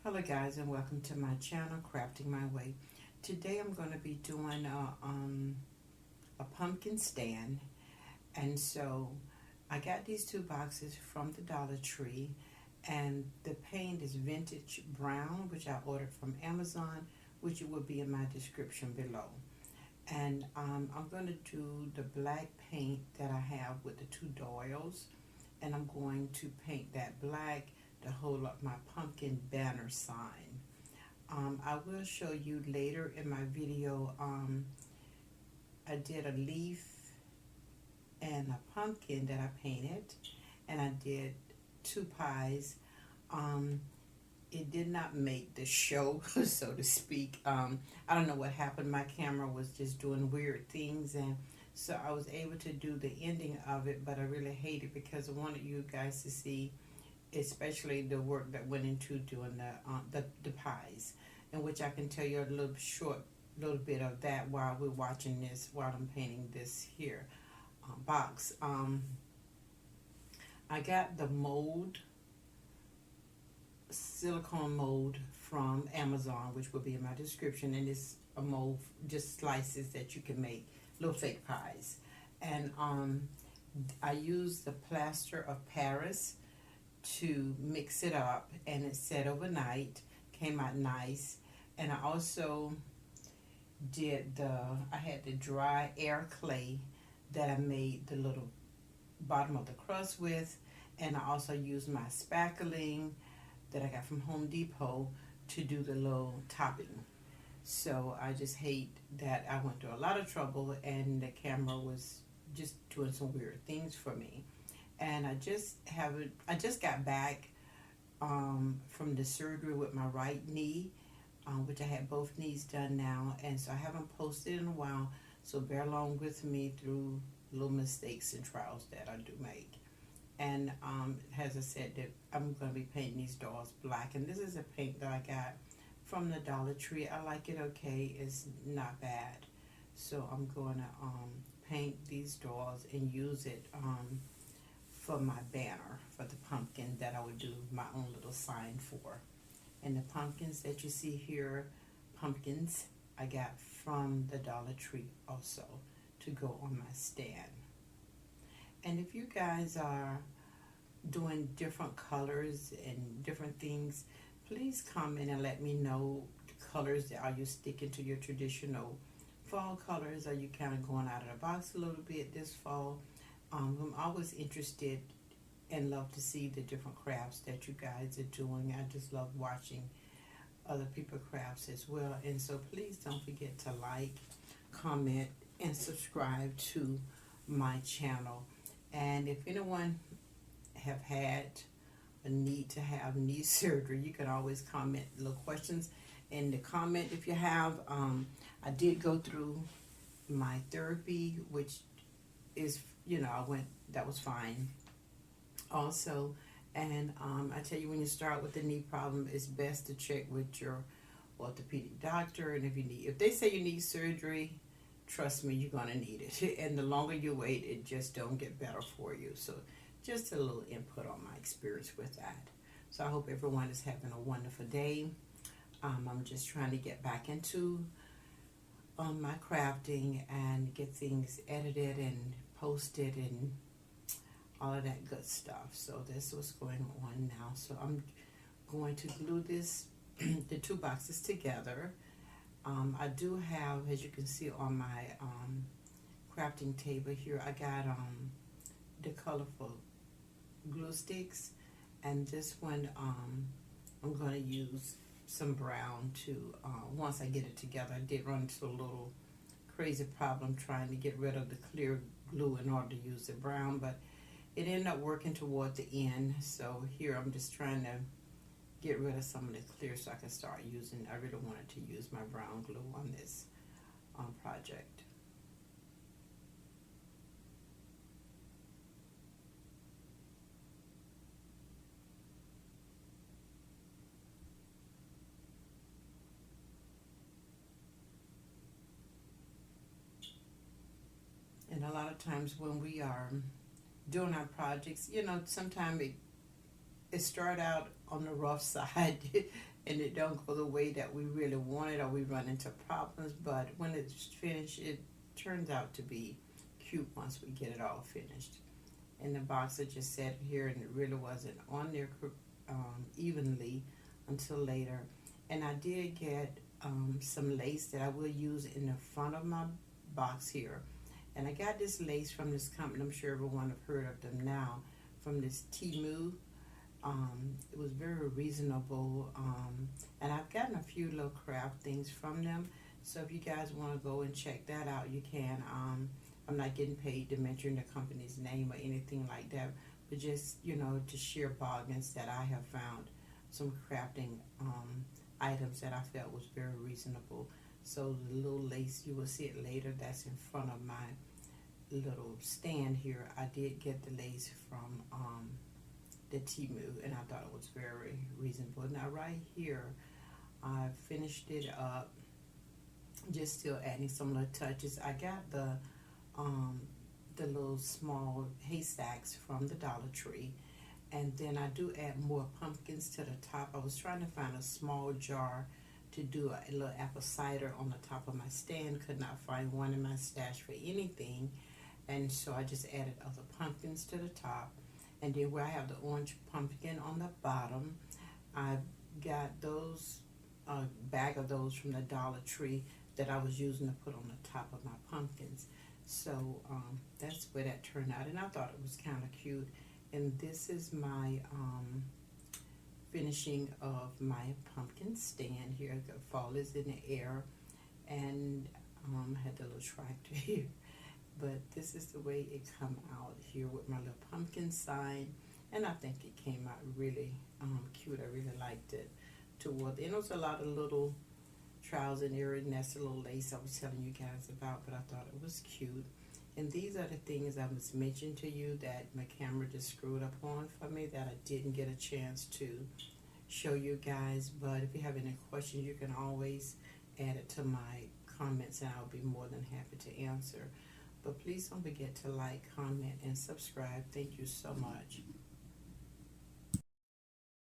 Hello guys, and welcome to my channel, Crafting My Way. Today I'm going to be doing a pumpkin stand. And so I got these two boxes from the Dollar Tree, and the paint is vintage brown, which I ordered from Amazon, which it will be in my description below. And I'm going to do the black paint that I have with the two doils, and I'm going to paint that black to hold up my pumpkin banner sign. I will show you later in my video. I did a leaf and a pumpkin that I painted, and I did two pies. It did not make the show, so to speak. I don't know what happened. My camera was just doing weird things, and so I was able to do the ending of it, but I really hate it because I wanted you guys to see especially the work that went into doing the pies, in which I can tell you a little bit of that while we're watching this, while I'm painting this here box. I got the mold, silicone mold from Amazon, which will be in my description, and it's a mold, just slices that you can make little fake pies. And I used the plaster of Paris to mix it up, and it set overnight, came out nice. And I also did I had the dry air clay that I made the little bottom of the crust with, and I also used my spackling that I got from Home Depot to do the little topping. So I just hate that I went through a lot of trouble and the camera was just doing some weird things for me. And I just got back from the surgery with my right knee, which I had both knees done now, and so I haven't posted in a while, so bear along with me through little mistakes and trials that I do make. And as I said, that I'm going to be painting these dolls black, and this is a paint that I got from the Dollar Tree. I like it okay, it's not bad. So I'm going to paint these dolls and use it for my banner, for the pumpkin that I would do my own little sign for. And the pumpkins that you see here, pumpkins I got from the Dollar Tree also to go on my stand. And if you guys are doing different colors and different things, please comment and let me know the colors. Are you sticking to your traditional fall colors? Are you kind of going out of the box a little bit this fall? I'm always interested and love to see the different crafts that you guys are doing. I just love watching other people's crafts as well. And so please don't forget to like, comment, and subscribe to my channel. And if anyone have had a need to have knee surgery, you can always comment little questions in the comment if you have. I did go through my therapy, which is, that was fine also. And I tell you, when you start with the knee problem, it's best to check with your orthopedic doctor. And if they say you need surgery, trust me, you're going to need it. And the longer you wait, it just don't get better for you. So just a little input on my experience with that. So I hope everyone is having a wonderful day. I'm just trying to get back into my crafting and get things edited and posted and all of that good stuff. So that's what's going on now. So I'm going to glue the two boxes together. I do have, as you can see on my crafting table here, I got the colorful glue sticks, and this one I'm going to use some brown to, once I get it together. I did run into a little crazy problem trying to get rid of the clear glue in order to use the brown, but it ended up working toward the end. So here I'm just trying to get rid of some of the clear so I can start using. I really wanted to use my brown glue on this project. And a lot of times when we are doing our projects, sometimes it start out on the rough side and it don't go the way that we really want it, or we run into problems. But when it's finished, it turns out to be cute once we get it all finished. And the box that just sat here, and it really wasn't on there evenly until later. And I did get some lace that I will use in the front of my box here. And I got this lace from this company. I'm sure everyone have heard of them now, from this Temu. It was very reasonable, and I've gotten a few little craft things from them. So if you guys want to go and check that out, you can. I'm not getting paid to mention the company's name or anything like that, but just, you know, to share bargains that I have found, some crafting items that I felt was very reasonable. So the little lace, you will see it later, that's in front of my little stand here. I did get the lace from the Temu, and I thought it was very reasonable. Now right here, I finished it up, just still adding some little touches. I got the little small haystacks from the Dollar Tree, and then I do add more pumpkins to the top. I was trying to find a small jar to do a little apple cider on the top of my stand. Could not find one in my stash for anything, and so I just added other pumpkins to the top. And then where I have the orange pumpkin on the bottom, I got those bag of those from the Dollar Tree that I was using to put on the top of my pumpkins. So that's where that turned out, and I thought it was kind of cute. And this is my finishing of my pumpkin stand here. The fall is in the air, and I had the little tractor here. But this is the way it come out here with my little pumpkin sign, and I think it came out really cute. I really liked it. Toward the end, there was a lot of little trials and errors, and that's the little lace I was telling you guys about, but I thought it was cute. And these are the things I was mentioning to you that my camera just screwed up on for me, that I didn't get a chance to show you guys. But if you have any questions, you can always add it to my comments, and I'll be more than happy to answer. But please don't forget to like, comment, and subscribe. Thank you so much.